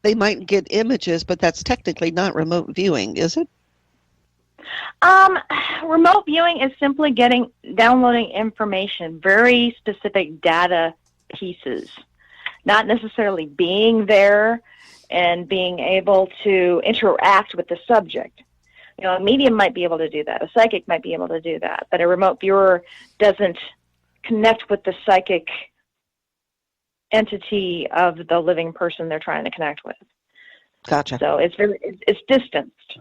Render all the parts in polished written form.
they might get images, but that's technically not remote viewing, is it? Remote viewing is simply downloading information, very specific data pieces, not necessarily being there and being able to interact with the subject. You know, a medium might be able to do that. A psychic might be able to do that. But a remote viewer doesn't connect with the psychic entity of the living person they're trying to connect with. Gotcha. So it's distanced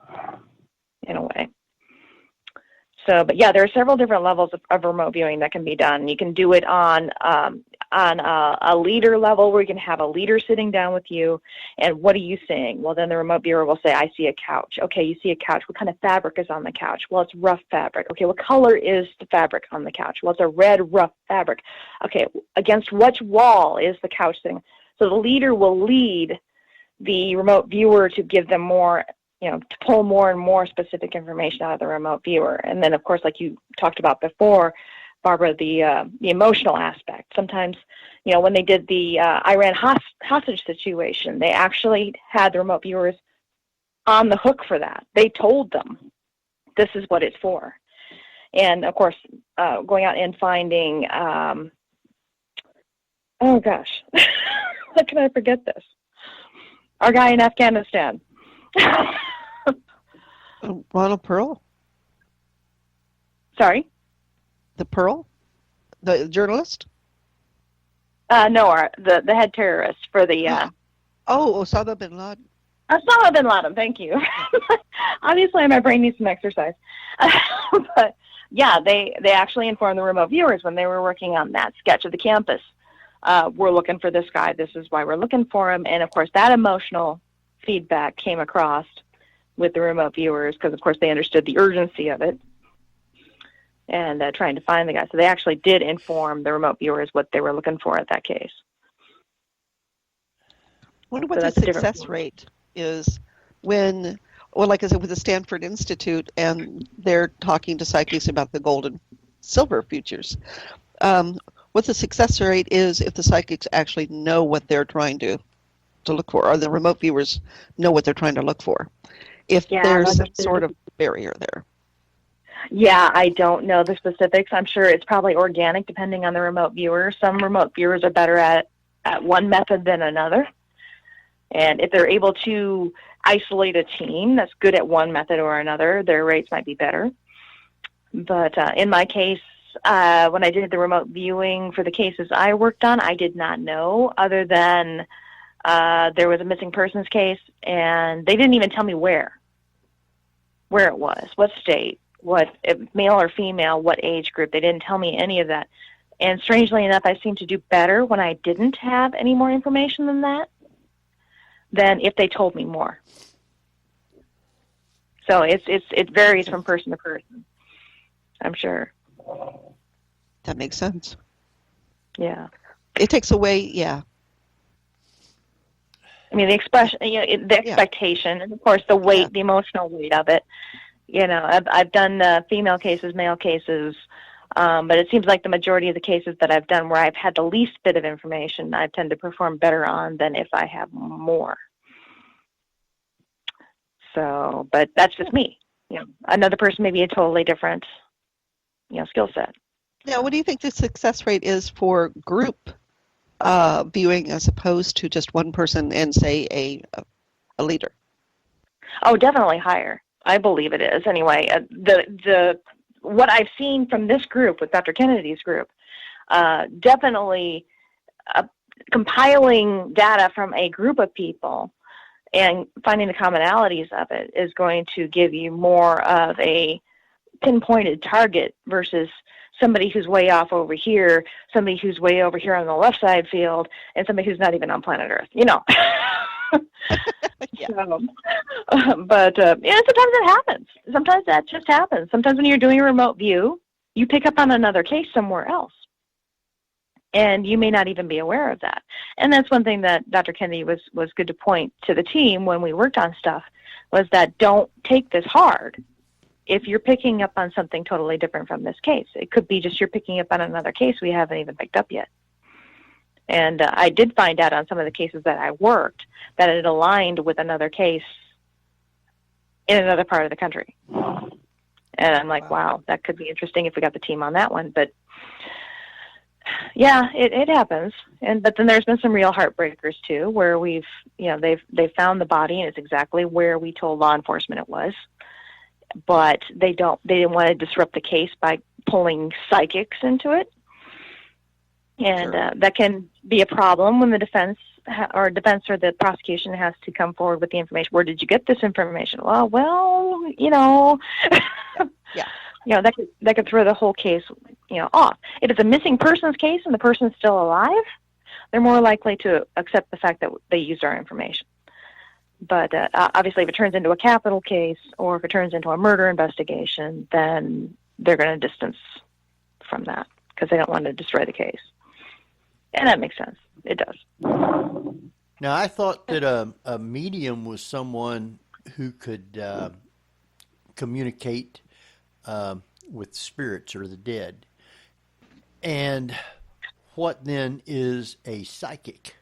in a way. So, but yeah, there are several different levels of remote viewing that can be done. You can do it on a leader level, where you can have a leader sitting down with you, and what are you seeing? Well, then the remote viewer will say, I see a couch. Okay, you see a couch. What kind of fabric is on the couch? Well, it's rough fabric. Okay, what color is the fabric on the couch? Well, it's a red rough fabric. Okay, against which wall is the couch sitting? So the leader will lead the remote viewer to give them more, you know, to pull more and more specific information out of the remote viewer. And then, of course, like you talked about before, Barbara, the emotional aspect. Sometimes, you know, when they did the Iran hostage situation, they actually had the remote viewers on the hook for that. They told them, this is what it's for. And, of course, going out and finding, oh, gosh, how can I forget this? Our guy in Afghanistan. Ronald Pearl? Sorry? The Pearl? The journalist? No, the head terrorist for the... Osama bin Laden. Osama bin Laden, thank you. Obviously, my brain needs some exercise. But, yeah, they actually informed the remote viewers when they were working on that sketch of the campus. We're looking for this guy. This is why we're looking for him. And, of course, that emotional feedback came across with the remote viewers because, of course, they understood the urgency of it and trying to find the guy. So they actually did inform the remote viewers what they were looking for at that case. I wonder what the success rate is when, well, like I said, with the Stanford Institute, and they're talking to psychics about the gold and silver futures. What the success rate is if the psychics actually know what they're trying to look for, or the remote viewers know what they're trying to look for, if there's some sort of barrier there. Yeah, I don't know the specifics. I'm sure it's probably organic depending on the remote viewer. Some remote viewers are better at one method than another. And if they're able to isolate a team that's good at one method or another, their rates might be better. But in my case, when I did the remote viewing for the cases I worked on, I did not know, other than there was a missing persons case, and they didn't even tell me where it was, what state, what, male or female, what age group. They didn't tell me any of that. And strangely enough, I seemed to do better when I didn't have any more information than that than if they told me more. So it varies from person to person, I'm sure. That makes sense. Yeah. It takes away, yeah. I mean, the expression, you know, the expectation, and of course the weight, the emotional weight of it. You know, I've done female cases, male cases, but it seems like the majority of the cases that I've done where I've had the least bit of information, I tend to perform better on than if I have more. So, but that's just me. You know, another person may be a totally different, you know, skill set. Now, what do you think the success rate is for group viewing as opposed to just one person and, say, a leader? Oh, definitely higher. I believe it is. Anyway, the what I've seen from this group with Dr. Kennedy's group, definitely compiling data from a group of people and finding the commonalities of it is going to give you more of a pinpointed target versus somebody who's way off over here, somebody who's way over here on the left side field, and somebody who's not even on planet Earth, you know. Yeah. So, but yeah, sometimes it happens. Sometimes that just happens. Sometimes when you're doing a remote view, you pick up on another case somewhere else, and you may not even be aware of that. And that's one thing that Dr. Kennedy was good to point to the team when we worked on stuff, was that don't take this hard. If you're picking up on something totally different from this case, it could be just you're picking up on another case we haven't even picked up yet. And I did find out on some of the cases that I worked that it aligned with another case in another part of the country. And I'm like, wow, that could be interesting if we got the team on that one. But yeah, it happens. But then there's been some real heartbreakers too, where they've found the body and it's exactly where we told law enforcement it was. But they didn't want to disrupt the case by pulling psychics into it. And Sure. That can be a problem when the defense or the prosecution has to come forward with the information. Where did you get this information? Well, Yeah. That could throw the whole case, off. If it's a missing persons case and the person's still alive, they're more likely to accept the fact that they used our information. But obviously, if it turns into a capital case or if it turns into a murder investigation, then they're going to distance from that because they don't want to destroy the case. And that makes sense. It does. Now, I thought that a medium was someone who could communicate with spirits or the dead. And what then is a psychic?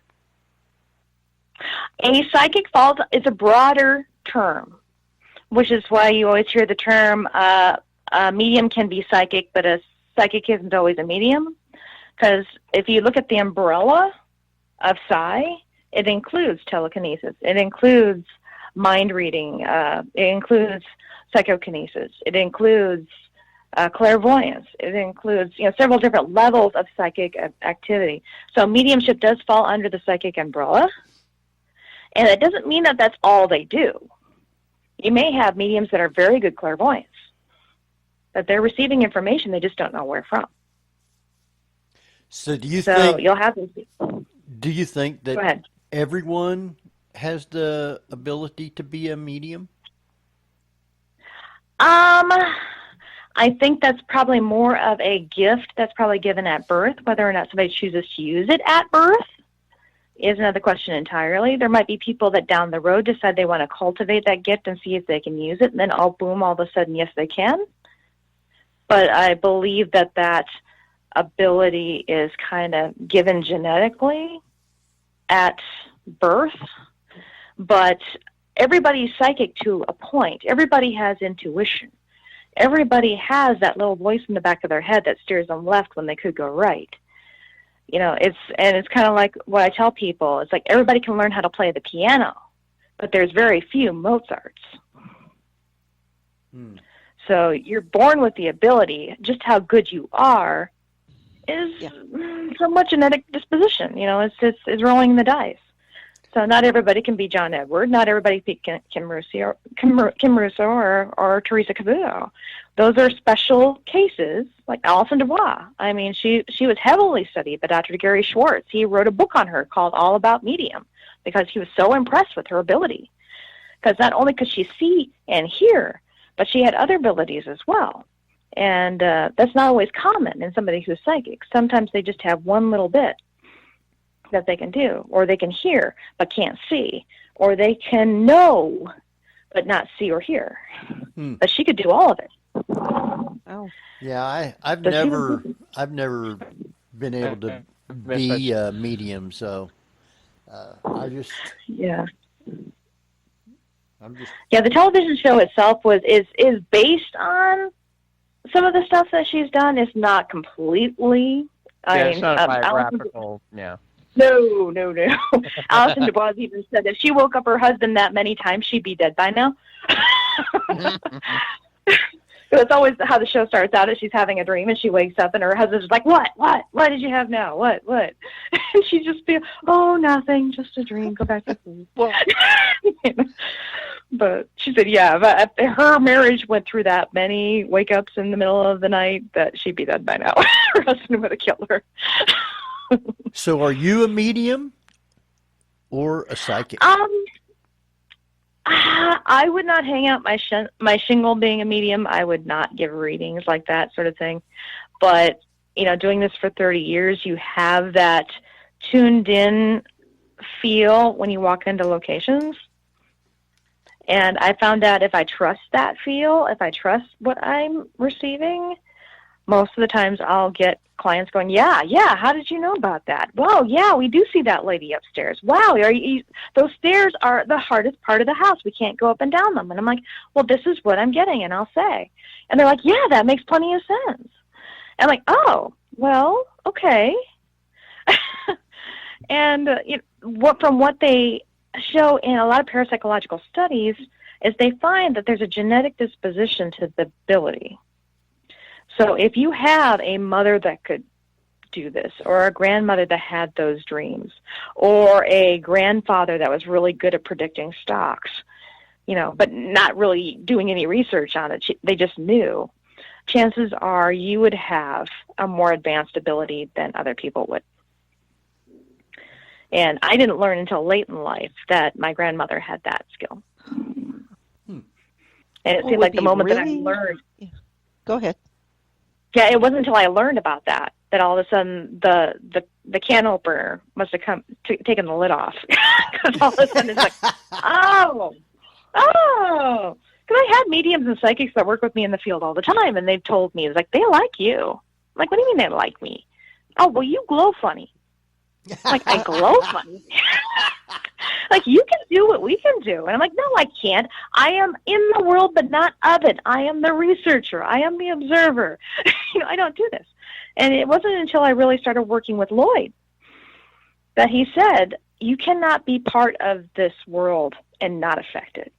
A psychic it's a broader term, which is why you always hear the term a medium can be psychic, but a psychic isn't always a medium. Because if you look at the umbrella of psi, it includes telekinesis. It includes mind reading. It includes psychokinesis. It includes clairvoyance. It includes several different levels of psychic activity. So mediumship does fall under the psychic umbrella. And it doesn't mean that that's all they do. You may have mediums that are very good clairvoyants, that they're receiving information, they just don't know where from. So do you think that everyone has the ability to be a medium? I think that's probably more of a gift that's probably given at birth. Whether or not somebody chooses to use it at birth is another question entirely. There might be people that down the road decide they want to cultivate that gift and see if they can use it, and then all of a sudden, yes, they can. But I believe that ability is kind of given genetically at birth. But everybody's psychic to a point. Everybody has intuition. Everybody has that little voice in the back of their head that steers them left when they could go right. It's kind of like what I tell people. It's like everybody can learn how to play the piano, but there's very few Mozarts. So you're born with the ability. Just how good you are is somewhat genetic disposition. It's rolling the dice. So not everybody can be John Edward. Not everybody can Kim Russo or Teresa Caputo. Those are special cases, like Alison Dubois. I mean, she was heavily studied by Dr. Gary Schwartz. He wrote a book on her called All About Medium because he was so impressed with her ability. Because not only could she see and hear, but she had other abilities as well. And that's not always common in somebody who's psychic. Sometimes they just have one little bit that they can do, or they can hear but can't see, or they can know but not see or hear. But she could do all of it. Oh. Yeah, I've never been able to be a medium, so I just the television show itself is based on some of the stuff that she's done. It's not completely. It's not biographical. No. Alison Dubois even said that if she woke up her husband that many times, she'd be dead by now. It's always how the show starts out is she's having a dream and she wakes up and her husband's like, what did you have now? What? And she just be, oh, nothing, just a dream, go back to sleep. Well, but she said, but her marriage went through that many wake-ups in the middle of the night that she'd be dead by now. Her husband would have killed her. So are you a medium or a psychic? I would not hang out my shingle being a medium. I would not give readings like that sort of thing. But, doing this for 30 years, you have that tuned in feel when you walk into locations. And I found out if I trust that feel, if I trust what I'm receiving, most of the times I'll get clients going, yeah, how did you know about that? Well, yeah, we do see that lady upstairs. Wow, those stairs are the hardest part of the house. We can't go up and down them. And I'm like, well, this is what I'm getting, and I'll say. And they're like, yeah, that makes plenty of sense. And I'm like, oh, well, okay. And from what they show in a lot of parapsychological studies is they find that there's a genetic disposition to the ability. So if you have a mother that could do this, or a grandmother that had those dreams, or a grandfather that was really good at predicting stocks, but not really doing any research on it, they just knew, chances are you would have a more advanced ability than other people would. And I didn't learn until late in life that my grandmother had that skill. And it seemed like the moment that I learned. Yeah. Go ahead. Yeah, it wasn't until I learned about that all of a sudden the can opener must have taken the lid off. Because all of a sudden it's like, oh. Because I had mediums and psychics that work with me in the field all the time, and they've told me, it's like, they like you. I'm like, what do you mean they like me? Oh, well, you glow funny. Like, I glow funny. Like, you can do what we can do. And I'm like, no, I can't. I am in the world, but not of it. I am the researcher. I am the observer. I don't do this. And it wasn't until I really started working with Lloyd that he said, you cannot be part of this world and not affect it.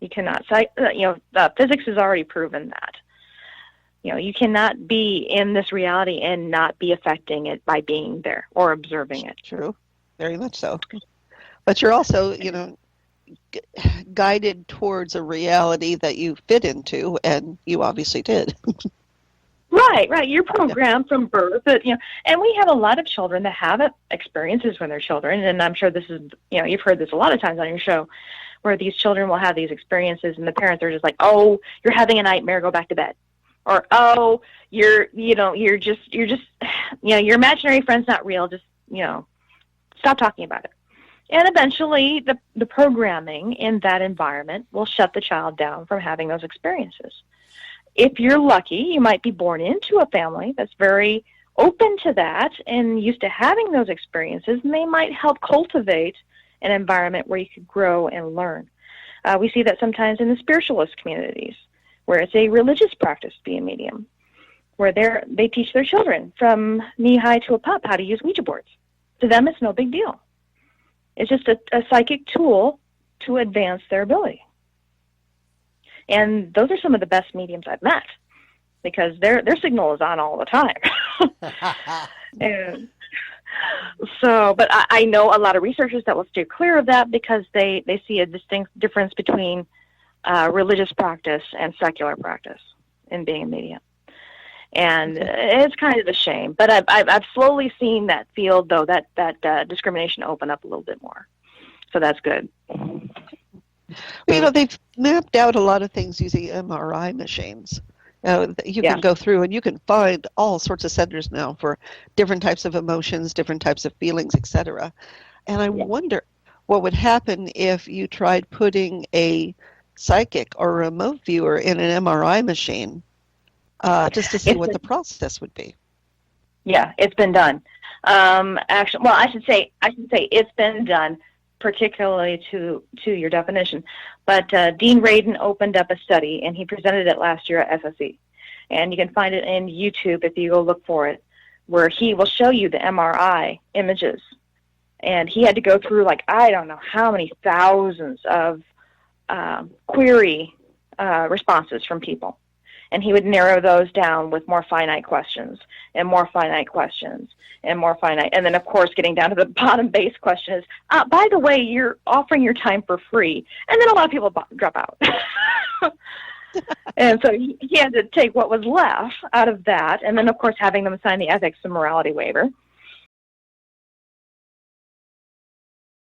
You cannot. Physics has already proven that. You cannot be in this reality and not be affecting it by being there or observing it. True. Very much so. But you're also, guided towards a reality that you fit into, and you obviously did. Right. You're programmed from birth. And we have a lot of children that have experiences when they're children, and I'm sure this is, you've heard this a lot of times on your show, where these children will have these experiences, and the parents are just like, oh, you're having a nightmare, go back to bed. Or, oh, you're just, your imaginary friend's not real, just, stop talking about it. And eventually the programming in that environment will shut the child down from having those experiences. If you're lucky, you might be born into a family that's very open to that and used to having those experiences, and they might help cultivate an environment where you could grow and learn. We see that sometimes in the spiritualist communities, where it's a religious practice to be a medium, where they teach their children from knee-high to a pup how to use Ouija boards. To them, it's no big deal. It's just a psychic tool to advance their ability. And those are some of the best mediums I've met, because their signal is on all the time. And so, but I know a lot of researchers that will steer clear of that because they see a distinct difference between religious practice and secular practice in being a medium. And it's kind of a shame. But I've slowly seen that field, though, that discrimination open up a little bit more. So that's good. Well, they've mapped out a lot of things using MRI machines. You can go through and you can find all sorts of centers now for different types of emotions, different types of feelings, etc. And I wonder what would happen if you tried putting a psychic or a remote viewer in an MRI machine just to see what the process would be. Yeah, it's been done. Actually, well, I should say it's been done, particularly to your definition. But Dean Radin opened up a study, and he presented it last year at SSE. And you can find it in YouTube if you go look for it, where he will show you the MRI images. And he had to go through, I don't know how many thousands of query responses from people. And he would narrow those down with more finite questions and more finite questions and more finite. And then, of course, getting down to the bottom base question is, by the way, you're offering your time for free. And then a lot of people drop out. And so he had to take what was left out of that. And then, of course, having them sign the ethics and morality waiver.